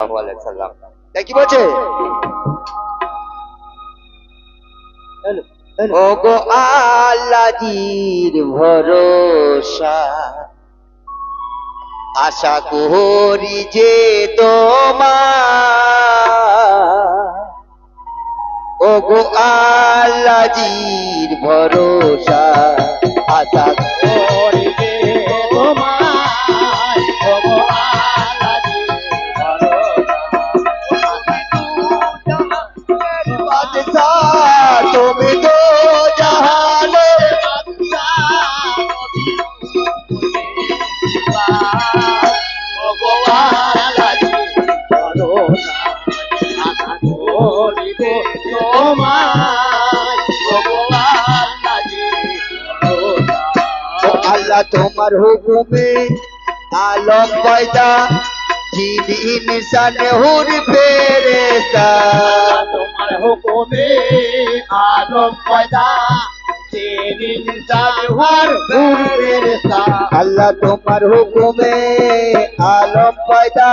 সাল্লাম কি বলছে? ও গো আল্লাহর ভরসা, আশা করি যে তোমার। ও গো আল্লাহর ভরসা, আশা করি যে তোমার। ও গো আল্লাহর ভরসা, তুমি তো জাহানের বাদশাহ, ও গো আল্লাহর ভরসা, আশা করি যে তোমার। ও গো আল্লাহ তোমার হুকুমে আলম পয়দা, জিন ইনসান হুর ফেরেশতা। তোমার হুকুমে আলম পয়দা, জিন ইনসান হুর ফেরেশতা। আল্লাহ তোমার হুকুমে আলম পয়দা,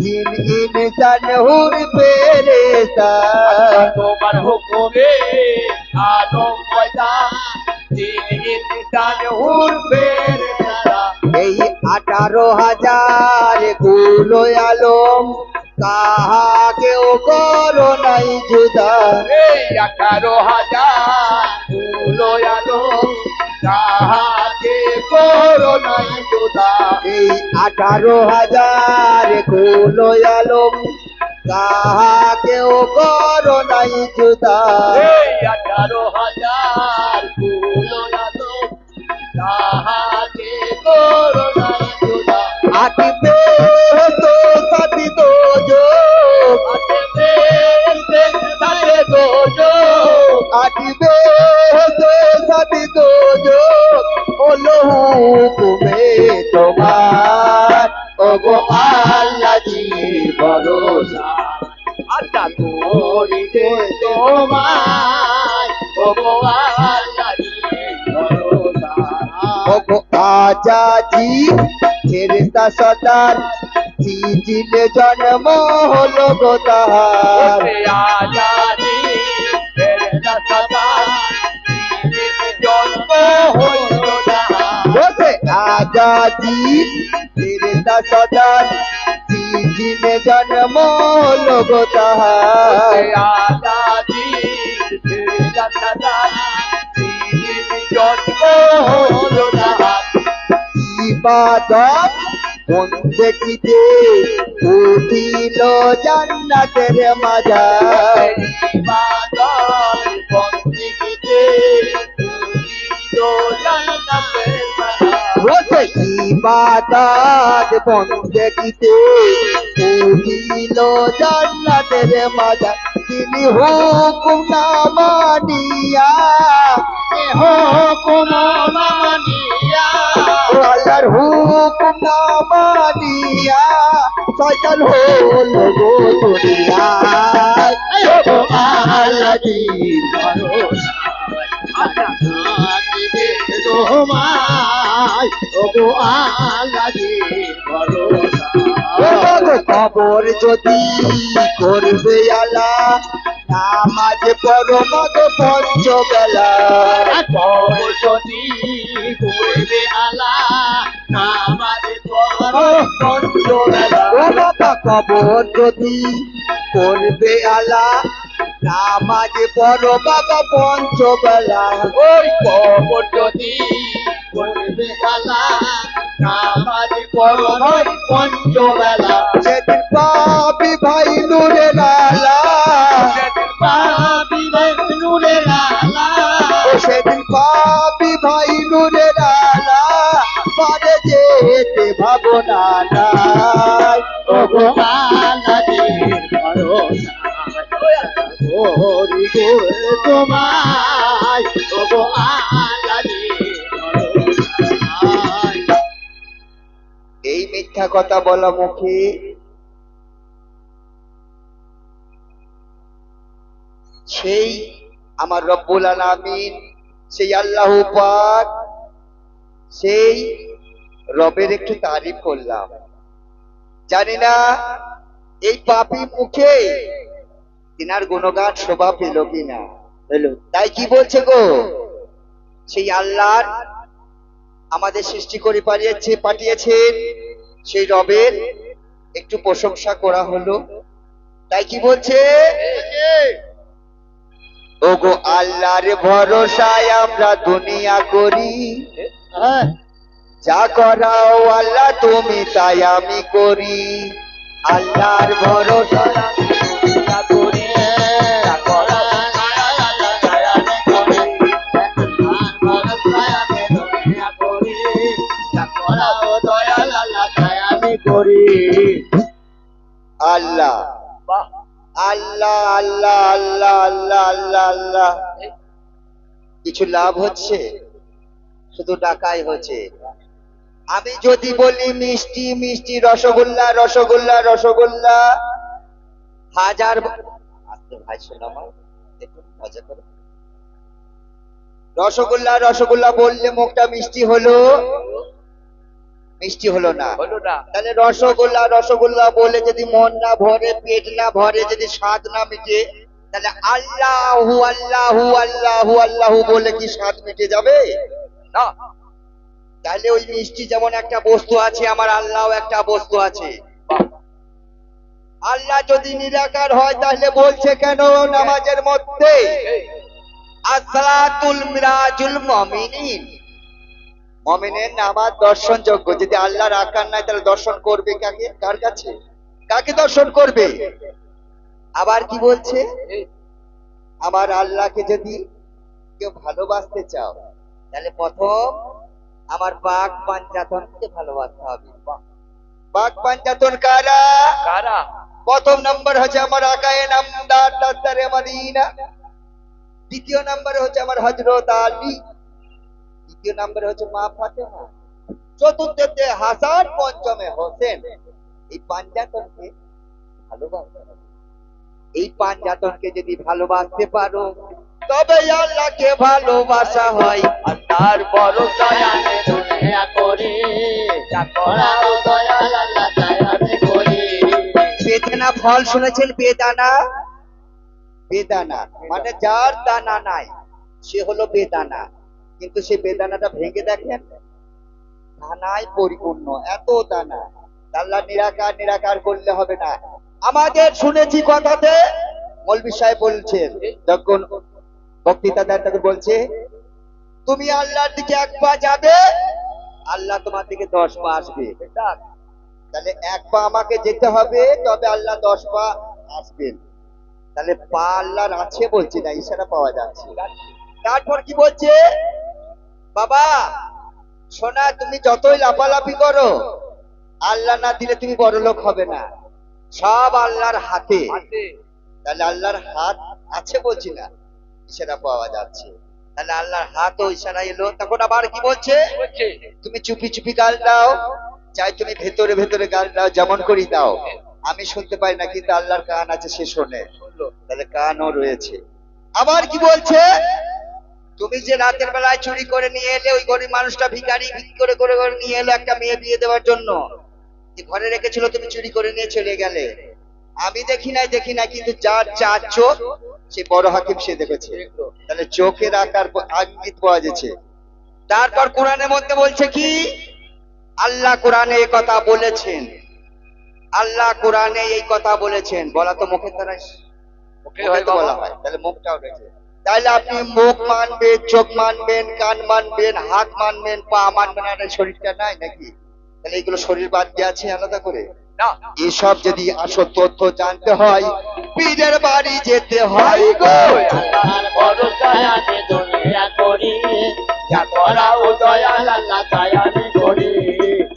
জিন ইনসান হুর ফেরেশতা। তোমার হুকুমে আলম পয়দা, জিন ইনসান হুর ফেরেশতা। এই 18,000 কুলো আলম, কাহাকেও করো নাই জুদা। এই 18,000 কুলো আলম, কাহাকে করো নাই জুদা। এই 18,000 কুলো আলম, কাহাকেও করো নাই জুদা। এই 18,000 কুলো আলম, কাহাকে করো নাই জুদা। আটিবে তো সাথী দোজখ, আটিবে সাথে দোজখ, আটিবে তো সাথী দোজখ, হলো হুকুমে তোমার। ও গো আল্লাহর ভরসা, আশা করি যে তোমার। ও গো আল্লাহর ভরসা, ও গো আজাজি ফেরেশতা সদার, জিজিলে জন্ম হলো গো তাহার। আজাজি ফেরেশতা সদার, জিজিলে জন্ম হলো তাহার। আজাজি ফেরেশতা সদার, জিজিলে জন্ম হলো গো তাহার। আজাজি ফেরেশতা সদার, জিজিলে জন্ম হলো তাহার। ইবাদত বন্দেগিতে উঠিল জান্নাতের মাজার। ইবাদত বন্দেগিতে উঠিল জান্নাতের মাজার। ইবাদত বন্দেগিতে উঠিল জান্নাতের মাজার। তিনি হুকুম না মানিয়া, হুকুম না মানিয়া, আল্লাহর হুকুম না মানিয়া, শয়তান হলো গো দুনিয়ায়। ও গো আল্লাহর ভরসা, আশা করি তোমায়। ও গো আল্লাহর ভরসা, কবর যদি করবে আল্লাহ, নামাজ পড়ো মাগো পঞ্চবেলা। কবর যদি করবে আল্লাহ, নামাজ পড়ো পঞ্চবেলা। ও বাবা কবর যদি করবে আল্লাহ, নামাজ পড়ো বাবা পঞ্চবেলা। ওই কবর যদি করবে আল্লাহ, নামাজ পড়ো পঞ্চবেলা। সেদিন পাবি ভাই নূরের আলা, সেদিন পাবি ভাই নূরের আলা, সেদিন পাবি ভাই নূরের আলা। পারে যেতে ভাবনা নাই। ও গো আল্লাহর ভরসা, করি গো তোমায়। ও গো আল্লাহর ভরসা। এই মিথ্যা কথা বলা মুখে সেই আমার রব্বুল আলামিন, সেই আল্লাহ পাক, সেই রবের একটু তারিফ করলাম। জানি না এই পাপী মুখে তিনার গুণগান শোভা পেল কিনা? হলো তাই কি বলছে গো, সেই আল্লাহ আমাদের সৃষ্টি করে পাঠিয়েছেন, সেই রবের একটু প্রশংসা করা হলো। তাই কি বলছে, ওগো আল্লাহর ভরসায় আমরা দুনিয়া করি, হ্যাঁ যা করাও আল্লাহ তুমি তাই আমি করি। আল্লাহর ভরসায় আমি দুনিয়া করি, যা করাও আমি করি আল্লাহ আল্লাহ আল্লাহ আল্লাহ আল্লাহ আল্লাহ আল্লাহ। কিছু লাভ হচ্ছে? শুধু টাকাই হচ্ছে। আমি যদি বলি মিষ্টি মিষ্টি রসগোল্লা রসগোল্লা রসগোল্লা, হাজার আস্তে ভাই শোনা মা, একটু মজা করো। রসগোল্লা রসগোল্লা বললে মুখটা মিষ্টি হলো? মিষ্টি হলো না। হলো না তাহলে রসগোল্লা রসগোল্লা বলে যদি মন না ভরে, পেট না ভরে, যদি স্বাদ না মিটে, তাহলে আল্লাহু আল্লাহু আল্লাহু আল্লাহু বলে কি স্বাদ মিটে যাবে? না। তাহলে ওই মিষ্টি যেমন একটা বস্তু আছে, আমার আল্লাহও একটা বস্তু আছে। আল্লাহ যদি নিরাকার হয় তাহলে বলছে কেন নামাজের মধ্যে আসসালাতুল মিরাজুল মুমিনিন, মুমিনের নামাজ দর্শনযোগ্য। যদি আল্লাহর আকার নাই তাহলে দর্শন করবে কাকে? কার কাছে? কাকে দর্শন করবে? আবার কি বলছে, আমার আল্লাহকে যদি কেউ ভালোবাসতে চাও তাহলে প্রথম আমার পাক পাঞ্জাতনকে ভালোবাসতে হবে। পাক পাঞ্জাতন কারা? কারা প্রথম নম্বর হচ্ছে আমার আকায়ে নামদার দাস্তারে মদিনা, দ্বিতীয় নম্বরে হচ্ছে আমার হযরত আলী, তৃতীয় নম্বরে হচ্ছে মা ফাতেমা, চতুর্থতে হাসান, পঞ্চমে হোসেন। এই পাঞ্জাতনকে ভালোবাসতে হবে। এই পাঞ্জাতনকে যদি ভালোবাসতে পারো তবে আল্লাহকে ভালোবাসা হয়। আল্লাহর ভরসায় আমি দুনিয়া করি, যা করাও দয়াল আল্লাহ তাই আমি করি। বেদানা ফল শুনেছেন? বেদানা, বেদানা মানে যার দানা নাই সে হলো বেদানা, কিন্তু সে বেদানাটা ভেঙে দেখেন দানায় পরিপূর্ণ, এত দানা। আল্লাহ নিরাকার, নিরাকার করলে হবে না। আমাদের শুনেছি কথাতে মৌলভী সাহেব বলছেন, যখন বক্তৃতা দেন তখন বলছে, তুমি আল্লাহর দিকে এক পা যাবে, আল্লাহ তোমার দিকে 10 পা আসবে। তাহলে এক পা আমাকে যেতে হবে, তবে আল্লাহ 10 পা আসবেন। তাহলে পা আল্লাহর আছে বলছি না, ইশারা পাওয়া যাচ্ছে। তারপর কি বলছে, বাবা সোনা তুমি যতই লাফালাফি করো, আল্লাহ না দিলে তুমি বড় লোক হবে না, সব আল্লাহর হাতে। তাহলে আল্লাহর হাত আছে বলছি না, ইশারা পাওয়া যাচ্ছে। তাহলে আল্লাহর হাত ও ইশারা এলো। তখন আবার কি বলছে, তুমি চুপি চুপি গাল দাও, চাই তুমি ভেতরে ভেতরে গাল দাও, যেমন করি দাও, আমি শুনতে পাই না, কিন্তু আল্লাহর কান আছে, সে শোনে। তাহলে কানও রয়েছে। আবার কি বলছে, তুমি যে রাতের বেলায় চুরি করে নিয়ে এলে, ওই গরিব মানুষটা ভিখারি ভিক্ষি করে করে করে নিয়ে এলো একটা মেয়ে বিয়ে দেওয়ার জন্য, যে ঘরে রেখেছিল, তুমি চুরি করে নিয়ে চলে গেলে। আমি দেখি নাই কিন্তু যার 4 চোখ সে বড় হাকিম, সে দেখেছে। তাহলে চোখের আকার ইঙ্গিত পাওয়া যাচ্ছে। তারপর কোরআনের মধ্যে বলছে কি, আল্লাহ কোরআনে এই কথা বলেছেন, আল্লাহ কোরআনে এই কথা বলেছেন। বলা তো মুখের দ্বারা হয়তো বলা হয়, তাহলে মুখটাও রয়েছে। তাহলে আপনি মুখ মানবেন, চোখ মানবেন, কান মানবেন, হাত মানবেন, পা মানবেন, আর শরীরটা নাই নাকি? তাহলে এগুলো শরীর বাদ দিয়ে আছে আলাদা করে না। এসব যদি আসল তথ্য জানতে হয়, পীরের বাড়ি যেতে হয় গো। আল্লাহর ভরসায় আমি দুনিয়া করি, যা করাও দয়াল আল্লাহ তাই আমি করি।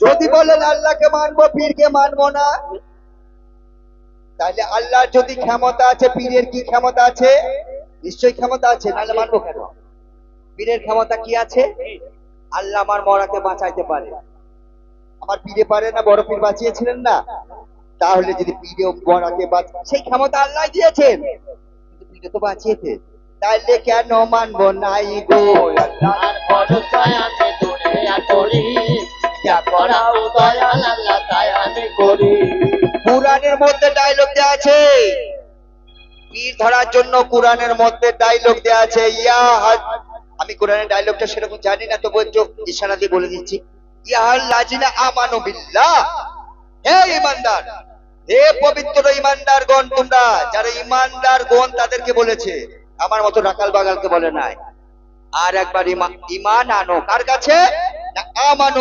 যদি বলেন আল্লাহকে মানবো, পীরকে মানবো না, তাহলে আল্লাহর যদি ক্ষমতা আছে, পীরের কি ক্ষমতা আছে? নিশ্চয়ই ক্ষমতা আছে, নাহলে মানবো কেন? পীরের ক্ষমতা কি আছে? আল্লাহ আমার মরাকে বাঁচাইতে পারে, আমার পীরে পারে না? বড় পীর বাঁচিয়েছিলেন না? তাহলে যদি পীরে মরাকে সেই ক্ষমতা আল্লাহ দিয়েছেন, কিন্তু পীরে তো বাঁচিয়েছে, তাহলে কেন মানবো নাই গো? আল্লাহর ভরসায় আমি দুনিয়া করি, যা করাও দয়াল আল্লাহ তাই আমি করি। কোরআনের মধ্যে ডায়লগ দেওয়া আছে, পীর ধরার জন্য কোরআনের মধ্যে ডায়লগ দেওয়া আছে। আমি কোরআনের ডায়লগটা সেরকম জানি না, তবু একটু ইশারা দিয়ে বলে দিচ্ছি। ইয়াহাল্লাযিনা আমানু বিল্লাহ, হে ঈমানদার, হে পবিত্র ঈমানদারগণ, তোমরা যারা ঈমানদারগণ তাদেরকে বলেছে, আমার মতো রাকাল বাগালকে বলে নাই। আর একবার ঈমান আনো, কার কাছে? না আমানু